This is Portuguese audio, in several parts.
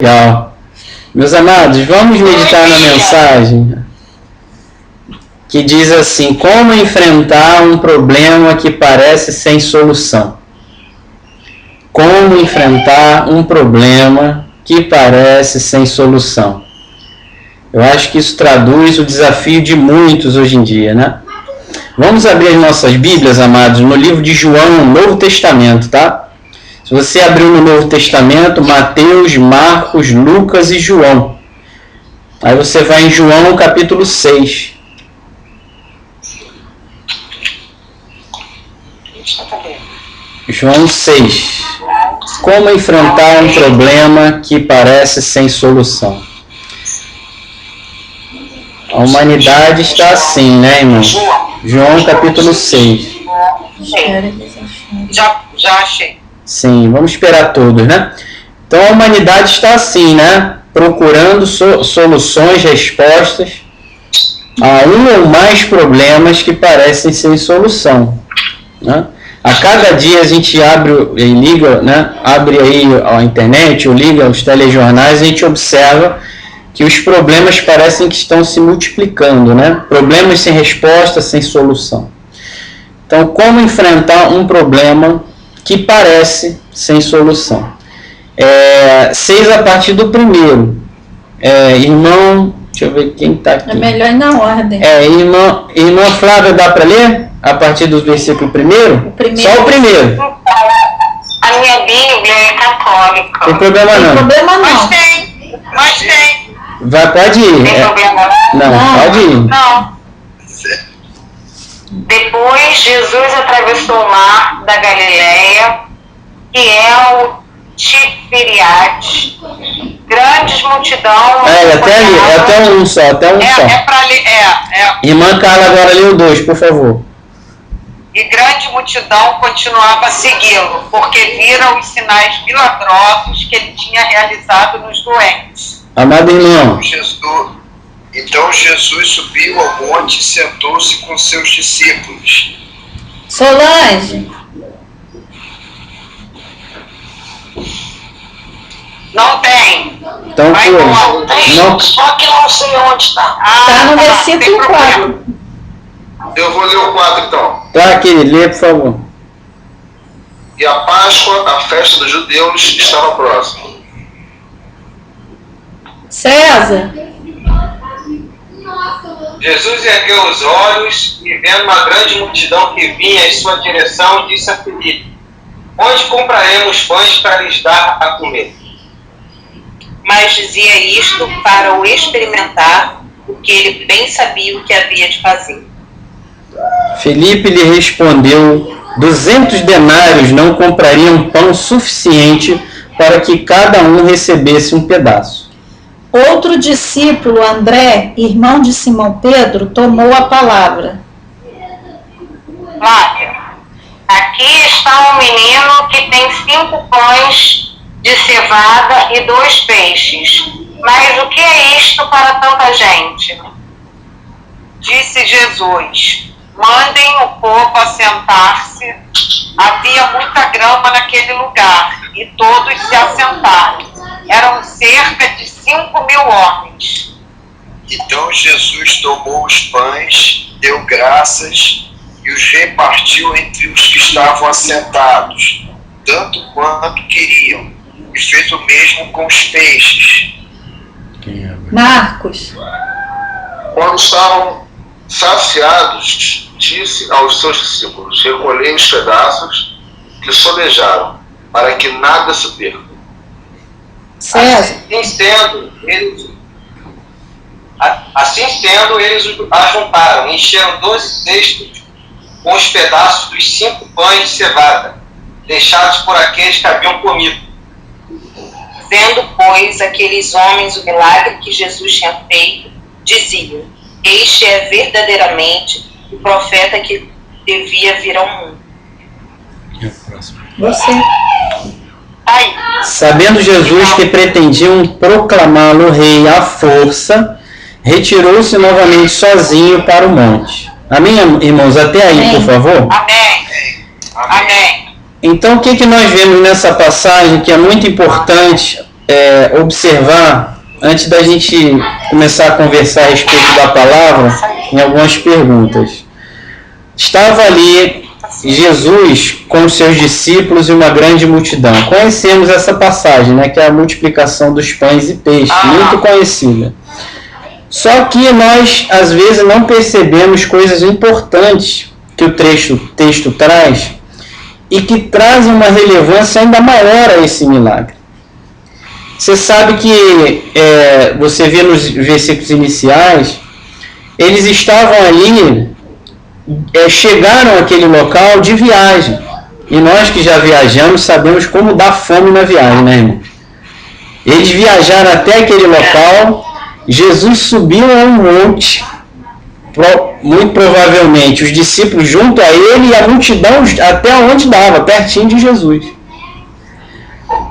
Legal. Meus amados, vamos meditar na mensagem que diz assim: como enfrentar um problema que parece sem solução. Como enfrentar um problema que parece sem solução. Eu acho que isso traduz o desafio de muitos hoje em dia, né? Vamos abrir as nossas Bíblias, amados, no livro de João, Novo Testamento, tá? Se você abriu no Novo Testamento, Mateus, Marcos, Lucas e João. Aí você vai em João, capítulo 6. João 6. Como enfrentar um problema que parece sem solução. A humanidade está assim, né, irmão? João capítulo 6. Já achei. Sim, vamos esperar todos, né? Então a humanidade está assim, né? Procurando soluções, respostas a um ou mais problemas que parecem sem solução, né? A cada dia a gente abre e liga, né? Abre aí a internet ou liga os telejornais e a gente observa que os problemas parecem que estão se multiplicando, né? Problemas sem resposta, sem solução. Então, como enfrentar um problema que parece sem solução? 6 a partir do primeiro. Irmão, deixa eu ver quem está aqui. É melhor ir na ordem. Irmã Flávia, dá para ler? A partir do versículo primeiro? Só o primeiro. A minha Bíblia é católica. Não tem problema não. Não tem problema não. Mas tem. Pode ir. Tem problema Não, pode ir. não. Depois Jesus atravessou o mar da Galileia, que é o Tiberíades. Grandes multidão. Até ali, até um só. É para ler. Irmã Carla, agora lê o 2, por favor. E grande multidão continuava a segui-lo, porque viram os sinais milagrosos que ele tinha realizado nos doentes. Amado irmão. Então Jesus subiu ao monte e sentou-se com seus discípulos. Solange. Não tem. Então, Não, só que não sei onde está. Está no versículo 4. Eu vou ler o 4 então. Tá, querido, lê, por favor. E a Páscoa, a festa dos judeus, estava próxima. César. Jesus ergueu os olhos e, vendo uma grande multidão que vinha em sua direção, disse a Filipe: onde compraremos pães para lhes dar a comer? Mas dizia isto para o experimentar, porque ele bem sabia o que havia de fazer. Filipe lhe respondeu: 200 denários não comprariam pão suficiente para que cada um recebesse um pedaço. Outro discípulo, André, irmão de Simão Pedro, tomou a palavra. Flávia, aqui está um menino que tem 5 pães de cevada e 2 peixes. Mas o que é isto para tanta gente? Disse Jesus: mandem o povo assentar-se. Havia muita grama naquele lugar, e todos se assentaram. Eram cerca de 5.000 homens. Então Jesus tomou os pães, deu graças e os repartiu entre os que estavam assentados, tanto quanto queriam, e fez o mesmo com os peixes. Marcos. Quando estavam saciados, disse aos seus discípulos: recolhei os pedaços que sobejaram, para que nada se perca. César. Assim sendo, eles ajuntaram, encheram 12 cestos com os pedaços dos 5 pães de cevada, deixados por aqueles que haviam comido. Vendo, pois, aqueles homens o milagre que Jesus tinha feito, diziam: este é verdadeiramente o profeta que devia vir ao mundo. Você. Sabendo Jesus que pretendiam proclamá-lo rei à força, retirou-se novamente sozinho para o monte. Amém, irmãos? Até aí, por favor. Amém. Então, o que nós vemos nessa passagem que é muito importante observar, antes da gente começar a conversar a respeito da palavra, em algumas perguntas. Estava ali Jesus com os seus discípulos e uma grande multidão. Conhecemos essa passagem, né, que é a multiplicação dos pães e peixes, muito conhecida. Só que nós, às vezes, não percebemos coisas importantes que o texto traz e que trazem uma relevância ainda maior a esse milagre. Você sabe que, você vê nos versículos iniciais, eles estavam ali, chegaram àquele local de viagem. E nós que já viajamos sabemos como dá fome na viagem, né, irmão? Eles viajaram até aquele local. Jesus subiu a um monte, muito provavelmente os discípulos junto a ele e a multidão até onde dava, pertinho de Jesus.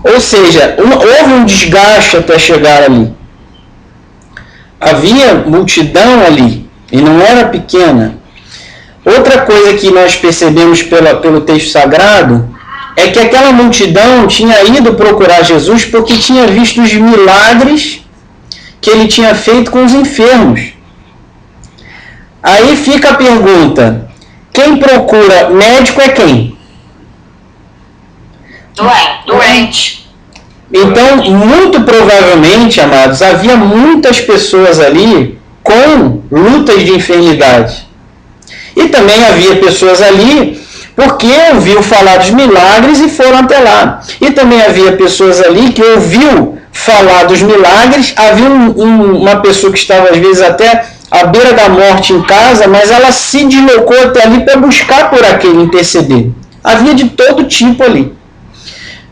Ou seja, houve um desgaste até chegar ali. Havia multidão ali, e não era pequena. Outra coisa que nós percebemos pelo texto sagrado é que aquela multidão tinha ido procurar Jesus porque tinha visto os milagres que ele tinha feito com os enfermos. Aí fica a pergunta: quem procura médico é quem? Doente. Então, muito provavelmente, amados, havia muitas pessoas ali com lutas de enfermidade. E também havia pessoas ali porque ouviu falar dos milagres e foram até lá. E também havia pessoas ali que ouviu falar dos milagres. Havia uma pessoa que estava às vezes até à beira da morte em casa, mas ela se deslocou até ali para buscar por aquele, interceder. Havia de todo tipo ali.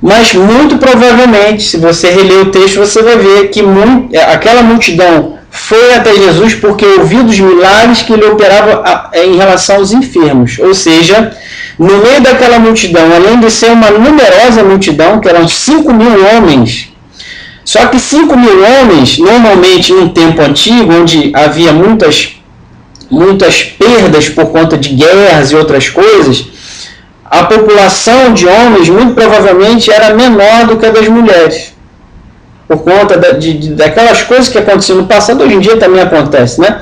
Mas muito provavelmente, se você reler o texto, você vai ver que aquela multidão foi até Jesus porque ouviu dos milagres que ele operava em relação aos enfermos. Ou seja, no meio daquela multidão, além de ser uma numerosa multidão, que eram 5.000 homens, só que 5.000 homens, normalmente em um tempo antigo, onde havia muitas perdas por conta de guerras e outras coisas, a população de homens muito provavelmente era menor do que a das mulheres. Por conta daquelas coisas que aconteciam no passado, hoje em dia também acontece, né?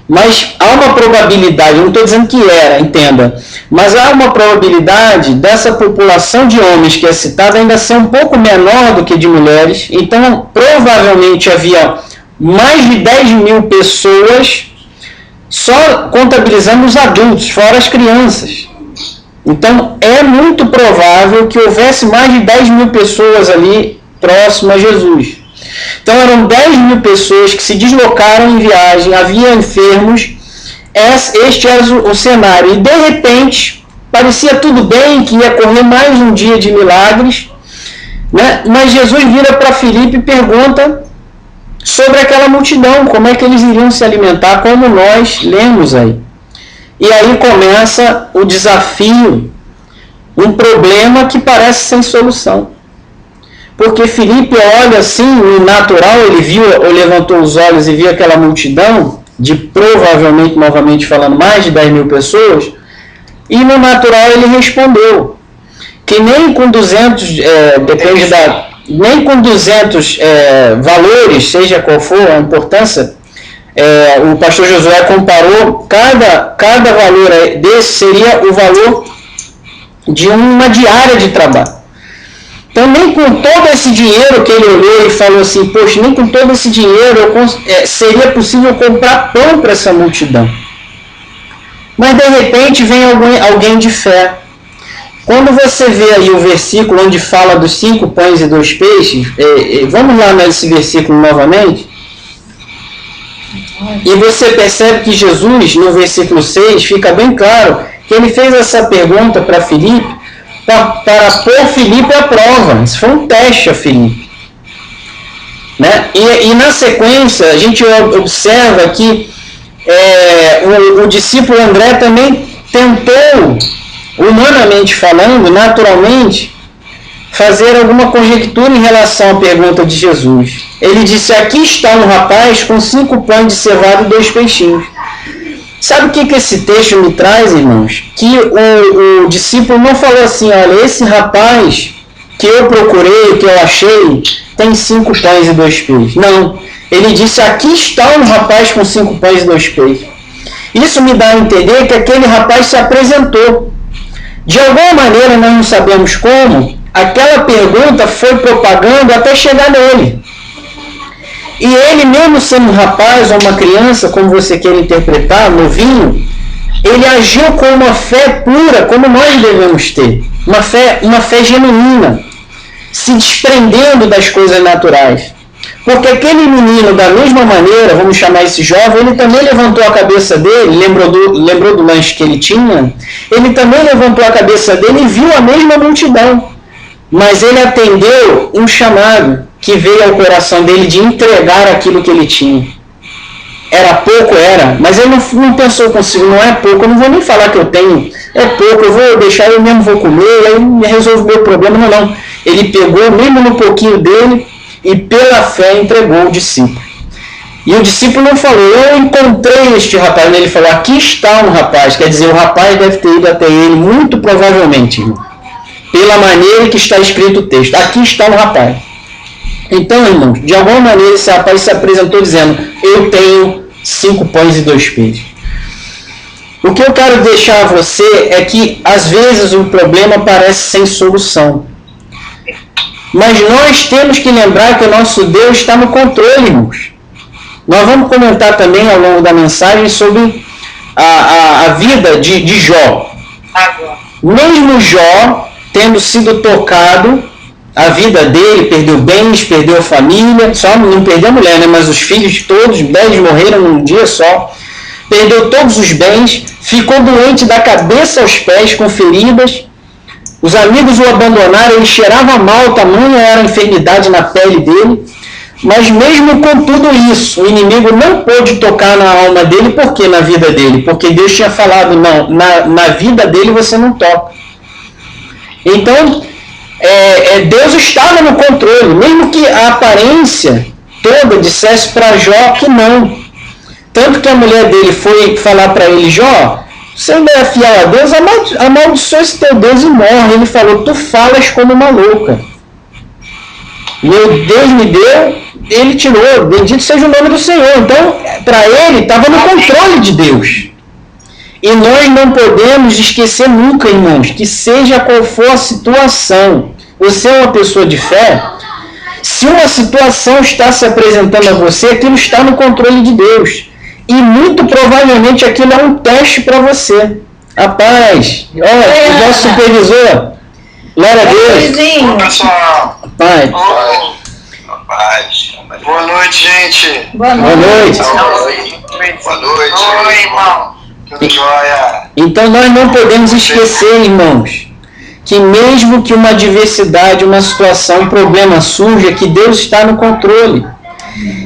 Mas há uma probabilidade, não estou dizendo que era, entenda, mas há uma probabilidade dessa população de homens que é citada ainda ser um pouco menor do que de mulheres. Então, provavelmente havia mais de 10.000 pessoas, só contabilizando os adultos, fora as crianças. Então, é muito provável que houvesse mais de 10.000 pessoas ali próximo a Jesus. Então eram 10.000 pessoas que se deslocaram em viagem, havia enfermos, este era o cenário. E de repente, parecia tudo bem, que ia correr mais um dia de milagres, né? Mas Jesus vira para Filipe e pergunta sobre aquela multidão, como é que eles iriam se alimentar, como nós lemos aí. E aí começa o desafio, um problema que parece sem solução. Porque Filipe olha assim, no natural, ele viu, ou levantou os olhos e viu aquela multidão, de provavelmente, novamente falando, mais de 10.000 pessoas, e no natural ele respondeu, que nem com 200, nem com 200 valores, seja qual for a importância, o pastor Josué comparou, cada valor desse seria o valor de uma diária de trabalho. Então, nem com todo esse dinheiro que ele olhou e falou assim, poxa, nem com todo esse dinheiro seria possível comprar pão para essa multidão. Mas, de repente, vem alguém de fé. Quando você vê aí o versículo onde fala dos 5 pães e 2 peixes, vamos lá nesse versículo novamente. E você percebe que Jesus, no versículo 6, fica bem claro que ele fez essa pergunta para Filipe, para pôr Filipe à prova. Isso foi um teste a Filipe. Né? E na sequência, a gente observa que o discípulo André também tentou, humanamente falando, naturalmente, fazer alguma conjectura em relação à pergunta de Jesus. Ele disse, aqui está um rapaz com 5 pães de cevada e 2 peixinhos. Sabe o que esse texto me traz, irmãos? Que o discípulo não falou assim, olha, esse rapaz que eu procurei, que eu achei, tem 5 pães e 2 peixes. Não. Ele disse, aqui está um rapaz com 5 pães e 2 peixes. Isso me dá a entender que aquele rapaz se apresentou. De alguma maneira, nós não sabemos como, aquela pergunta foi propagando até chegar nele. E ele, mesmo sendo um rapaz ou uma criança, como você quer interpretar, novinho, ele agiu com uma fé pura, como nós devemos ter. Uma fé genuína, se desprendendo das coisas naturais. Porque aquele menino, da mesma maneira, vamos chamar esse jovem, ele também levantou a cabeça dele, lembrou do lanche que ele tinha, ele também levantou a cabeça dele e viu a mesma multidão. Mas ele atendeu um chamado que veio ao coração dele de entregar aquilo que ele tinha. Era pouco, era, mas ele não pensou consigo, não é pouco, eu não vou nem falar que eu tenho, é pouco, eu vou deixar, eu mesmo vou comer, aí resolvo o meu problema, não. Ele pegou mesmo no pouquinho dele e pela fé entregou o discípulo. E o discípulo não falou, eu encontrei este rapaz, ele falou, aqui está um rapaz, quer dizer, o rapaz deve ter ido até ele, muito provavelmente, pela maneira que está escrito o texto, aqui está um rapaz. Então, irmãos, de alguma maneira esse rapaz se apresentou dizendo, eu tenho 5 pães e 2 peixes. O que eu quero deixar a você é que, às vezes, o problema parece sem solução. Mas nós temos que lembrar que o nosso Deus está no controle, irmãos. Nós vamos comentar também ao longo da mensagem sobre a vida de Jó. Mesmo Jó, tendo sido tocado, a vida dele, perdeu bens, perdeu família, só não perdeu a mulher, né? Mas os filhos todos, 10 morreram num dia só, perdeu todos os bens, ficou doente da cabeça aos pés, com feridas, os amigos o abandonaram, ele cheirava mal, tamanha era a enfermidade na pele dele, mas mesmo com tudo isso, o inimigo não pôde tocar na alma dele, por que na vida dele? Porque Deus tinha falado, não, na vida dele você não toca. Então, Deus estava no controle, mesmo que a aparência toda dissesse para Jó que não. Tanto que a mulher dele foi falar para ele, Jó, você ainda é fiel a Deus, amaldiçoa esse teu Deus e morre. Ele falou, tu falas como uma louca. Meu Deus me deu, ele tirou, bendito seja o nome do Senhor. Então, para ele, estava no controle de Deus. E nós não podemos esquecer nunca, irmãos, que seja qual for a situação, você é uma pessoa de fé, se uma situação está se apresentando a você, aquilo está no controle de Deus. E muito provavelmente aquilo é um teste para você. Rapaz, olha, o nosso supervisor, glória a Deus. Oi, pessoal. Pai. Boa noite, gente. Boa noite. Boa noite. Oi, irmão. Tudo jóia? Então nós não podemos esquecer, irmãos, que mesmo que uma adversidade, uma situação, um problema surja, que Deus está no controle.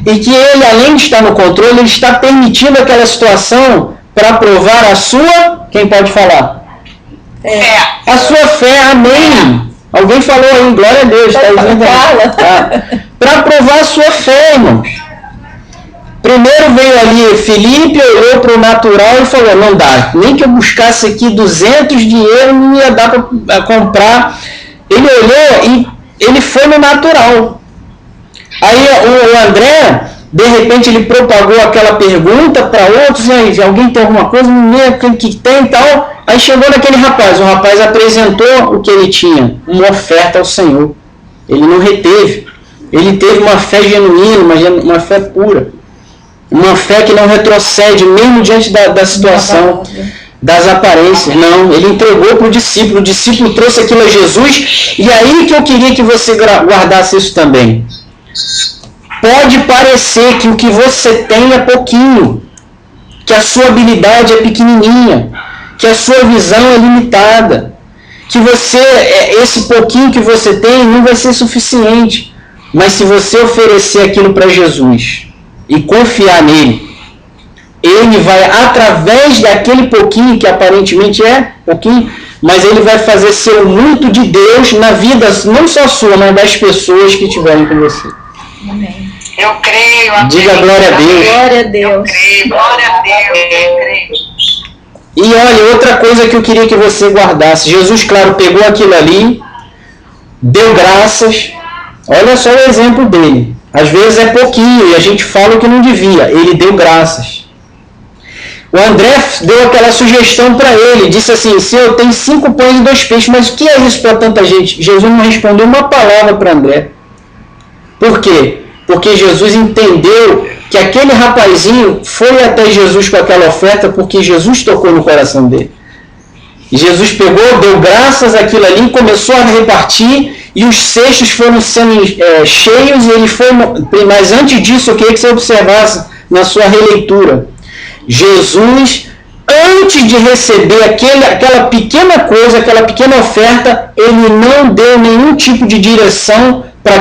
E que Ele, além de estar no controle, Ele está permitindo aquela situação para provar a sua... Quem pode falar? A sua fé, amém. Alguém falou aí, glória a Deus. Está dizendo aí. Para provar a sua fé, irmãos. Primeiro veio ali Felipe, olhou para o natural e falou, não dá, nem que eu buscasse aqui 200 dinheiro, não ia dar para comprar. Ele olhou e ele foi no natural. Aí o André, de repente, ele propagou aquela pergunta para outros, e aí, alguém tem alguma coisa? Não lembro que tem e tal. Aí chegou naquele rapaz, o rapaz apresentou o que ele tinha, uma oferta ao Senhor. Ele não reteve, ele teve uma fé genuína, uma fé pura. Uma fé que não retrocede, mesmo diante da situação, das aparências. Não, ele entregou para o discípulo trouxe aquilo a Jesus, e aí que eu queria que você guardasse isso também. Pode parecer que o que você tem é pouquinho, que a sua habilidade é pequenininha, que a sua visão é limitada, que esse pouquinho que você tem não vai ser suficiente. Mas se você oferecer aquilo para Jesus e confiar nele, ele vai, através daquele pouquinho, que aparentemente é pouquinho, mas ele vai fazer ser o muito de Deus na vida, não só sua, mas das pessoas que estiverem com você. Amém. Eu creio. Diga glória a Deus. Glória a Deus. Eu creio. Glória a Deus. Eu creio. E olha, outra coisa que eu queria que você guardasse. Jesus, claro, pegou aquilo ali, deu graças, Olha só o exemplo dele. Às vezes é pouquinho e a gente fala o que não devia. Ele deu graças. O André deu aquela sugestão para ele, disse assim, se eu tenho 5 pães e 2 peixes, mas o que é isso para tanta gente? Jesus não respondeu uma palavra para André. Por quê? Porque Jesus entendeu que aquele rapazinho foi até Jesus com aquela oferta porque Jesus tocou no coração dele. E Jesus pegou, deu graças àquilo ali, começou a repartir e os cestos foram sendo cheios e ele foi... Mas antes disso, eu queria que você observasse na sua releitura. Jesus, antes de receber aquela pequena coisa, aquela pequena oferta, ele não deu nenhum tipo de direção para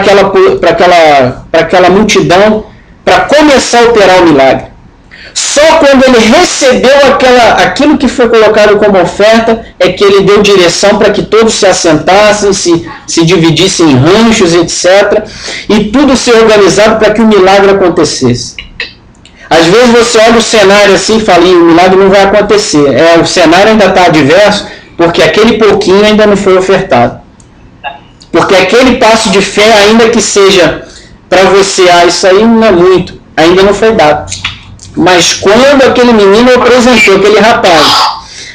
aquela multidão para começar a operar o milagre. Só quando ele recebeu aquilo que foi colocado como oferta é que ele deu direção para que todos se assentassem, se dividissem em ranchos, etc. E tudo ser organizado para que o milagre acontecesse. Às vezes você olha o cenário assim e fala, o milagre não vai acontecer. O cenário ainda está adverso porque aquele pouquinho ainda não foi ofertado. Porque aquele passo de fé, ainda que seja para você, isso aí não é muito, ainda não foi dado. Mas quando aquele menino apresentou, aquele rapaz,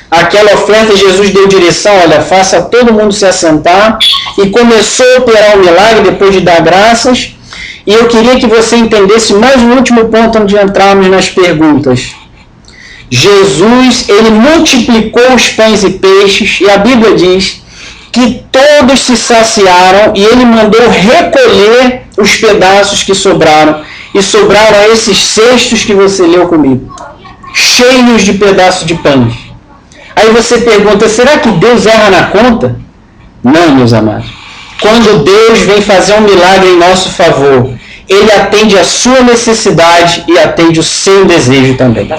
aquela oferta, Jesus deu direção, olha, faça todo mundo se assentar, e começou a operar o milagre depois de dar graças. E eu queria que você entendesse mais um último ponto antes de entrarmos nas perguntas. Jesus, ele multiplicou os pães e peixes, e a Bíblia diz que todos se saciaram, e ele mandou recolher os pedaços que sobraram, e sobraram esses cestos que você leu comigo, cheios de pedaços de pães. Aí você pergunta, será que Deus erra na conta? Não, meus amados. Quando Deus vem fazer um milagre em nosso favor, ele atende a sua necessidade e atende o seu desejo também.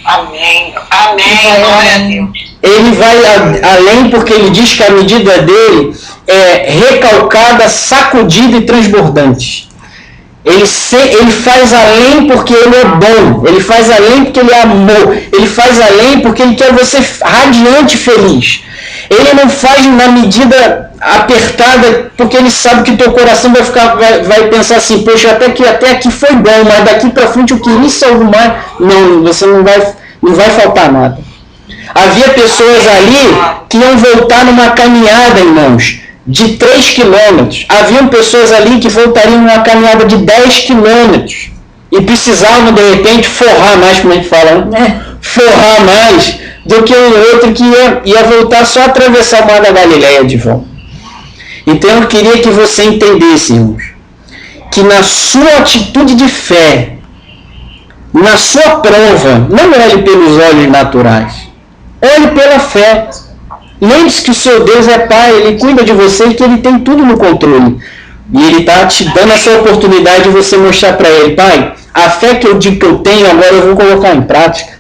Amém. Amém. Glória a Deus. Ele vai além porque ele diz que a medida dele é recalcada, sacudida e transbordante. Ele faz além porque ele é bom. Ele faz além porque ele é amor. Ele faz além porque ele quer você radiante e feliz. Ele não faz na medida apertada porque ele sabe que teu coração vai pensar assim, poxa, até aqui foi bom, mas daqui para frente eu queria algo mais. Não, você não vai faltar nada. Havia pessoas ali que iam voltar numa caminhada, irmãos, de 3 quilômetros. Haviam pessoas ali que voltariam numa caminhada de 10 quilômetros. E precisavam, de repente, forrar mais, como a gente fala, né? Forrar mais do que o outro que ia voltar só atravessar o mar da Galileia de volta. Então eu queria que você entendesse, irmãos, que na sua atitude de fé, na sua prova, não olhe pelos olhos naturais, olhe pela fé. Lembre-se que o seu Deus é Pai, Ele cuida de você e que Ele tem tudo no controle. E Ele está te dando essa oportunidade de você mostrar para Ele, Pai, a fé que eu digo que eu tenho, agora eu vou colocar em prática.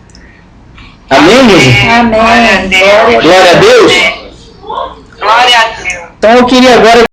Amém, meus irmãos? Amém. Glória a Deus. Glória a Deus. Então eu queria agora